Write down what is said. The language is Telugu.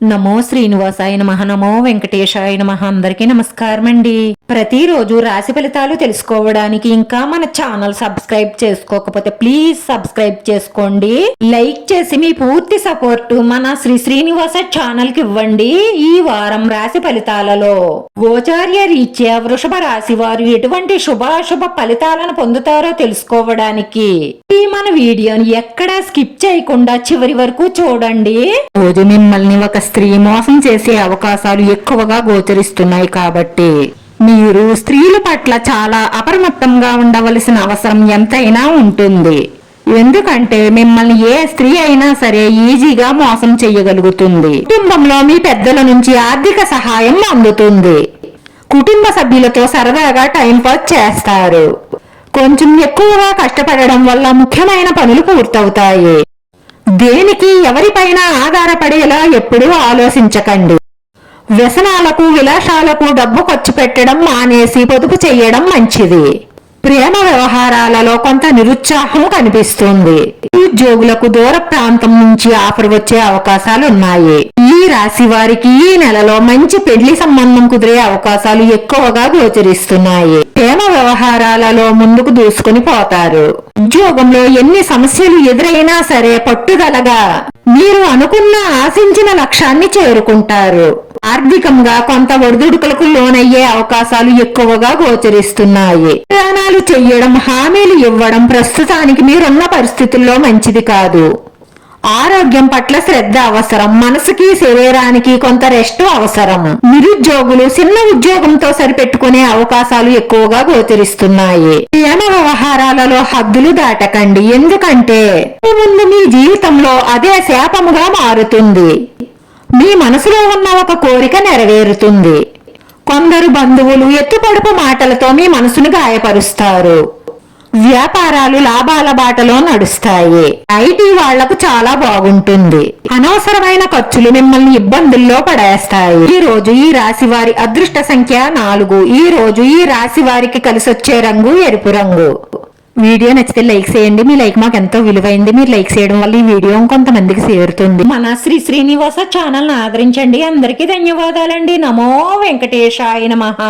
నమో శ్రీనివాసాయ నమః. నమో వెంకటేశాయ నమః. అందరికీ నమస్కారం అండి. ప్రతిరోజు రాశి ఫలితాలు తెలుసుకోవడానికి ఇంకా మన ఛానల్ సబ్స్క్రైబ్ చేసుకోకపోతే ప్లీజ్ సబ్స్క్రైబ్ చేసుకోండి. లైక్ చేసి మీ పూర్తి సపోర్ట్ మన శ్రీనివాస ఛానల్ కి ఇవ్వండి. ఈ వారం రాశి ఫలితాలలో గోచార్య రీత్యా వృషభ రాశి వారు ఎటువంటి శుభాశుభ ఫలితాలను పొందుతారో తెలుసుకోవడానికి ఈ మన వీడియోని ఎక్కడా స్కిప్ చేయకుండా చివరి వరకు చూడండి. రోజు మిమ్మల్ని ఒక స్త్రీ మోసం చేసే అవకాశాలు ఎక్కువగా గోచరిస్తున్నాయి కాబట్టి మీరు స్త్రీల పట్ల చాలా అప్రమత్తంగా ఉండవలసిన అవసరం ఎంతైనా ఉంటుంది. ఎందుకంటే మిమ్మల్ని ఏ స్త్రీ అయినా సరే ఈజీగా మోసం చేయగలుగుతుంది. కుటుంబంలో మీ పెద్దల నుంచి ఆర్థిక సహాయం అందుతుంది. కుటుంబ సభ్యులతో సరదాగా టైంపాస్ చేస్తారు. కొంచెం ఎక్కువగా కష్టపడడం వల్ల ముఖ్యమైన పనులు పూర్తవుతాయి. దేనికి ఎవరిపైన ఆధారపడేలా ఎప్పుడూ ఆలోచించకండి. వ్యసనాలకు విలాసాలకు డబ్బు ఖర్చు పెట్టడం మానేసి పొదుపు చేయడం మంచిది. ప్రేమ వ్యవహారాలలో కొంత నిరుత్సాహం కనిపిస్తుంది. ఉద్యోగులకు దూర ప్రాంతం నుంచి ఆఫర్ వచ్చే అవకాశాలున్నాయి. ఈ రాశి వారికి ఈ నెలలో మంచి పెళ్లి సంబంధం కుదిరే అవకాశాలు ఎక్కువగా గోచరిస్తున్నాయి. ప్రేమ వ్యవహారాలలో ముందుకు దూసుకుని పోతారు. ఉద్యోగంలో ఎన్ని సమస్యలు ఎదురైనా సరే పట్టుదలగా మీరు అనుకున్న ఆశించిన లక్ష్యాన్ని చేరుకుంటారు. ఆర్థికంగా కొంత ఒడిదుడుకులకు లోనయ్యే అవకాశాలు ఎక్కువగా గోచరిస్తున్నాయి. ప్రయాణాలు చెయ్యడం, హామీలు ఇవ్వడం ప్రస్తుతానికి మీరున్న పరిస్థితుల్లో మంచిది కాదు. ఆరోగ్యం పట్ల శ్రద్ధ అవసరం. మనసుకి శరీరానికి కొంత రెస్ట్ అవసరం. నిరుద్యోగులు చిన్న ఉద్యోగంతో సరిపెట్టుకునే అవకాశాలు ఎక్కువగా గోచరిస్తున్నాయి. ప్రేమ వ్యవహారాలలో హద్దులు దాటకండి. ఎందుకంటే ముందు మీ జీవితంలో అదే శాపముగా మారుతుంది. మీ మనసులో ఉన్న ఒక కోరిక నెరవేరుతుంది. కొందరు బంధువులు ఎత్తుపడుపు మాటలతో మీ మనసును గాయపరుస్తారు. వ్యాపారాలు లాభాల బాటలో నడుస్తాయి. ఐటీ వాళ్లకు చాలా బాగుంటుంది. అనవసరమైన ఖర్చులు మిమ్మల్ని ఇబ్బందుల్లో పడేస్తాయి. ఈ రోజు ఈ రాశి వారి అదృష్ట సంఖ్య 4. ఈ రోజు ఈ రాశి వారికి కలిసొచ్చే రంగు ఎరుపు రంగు. వీడియో నచ్చితే లైక్ చేయండి. మీ లైక్ మాకు ఎంతో విలువైంది. మీరు లైక్ చేయడం వల్ల ఈ వీడియో కొంతమందికి చేరుతుంది. మన శ్రీనివాస ఛానల్ ఆదరించండి. అందరికీ ధన్యవాదాలండి. నమో వెంకటేశాయ నమః.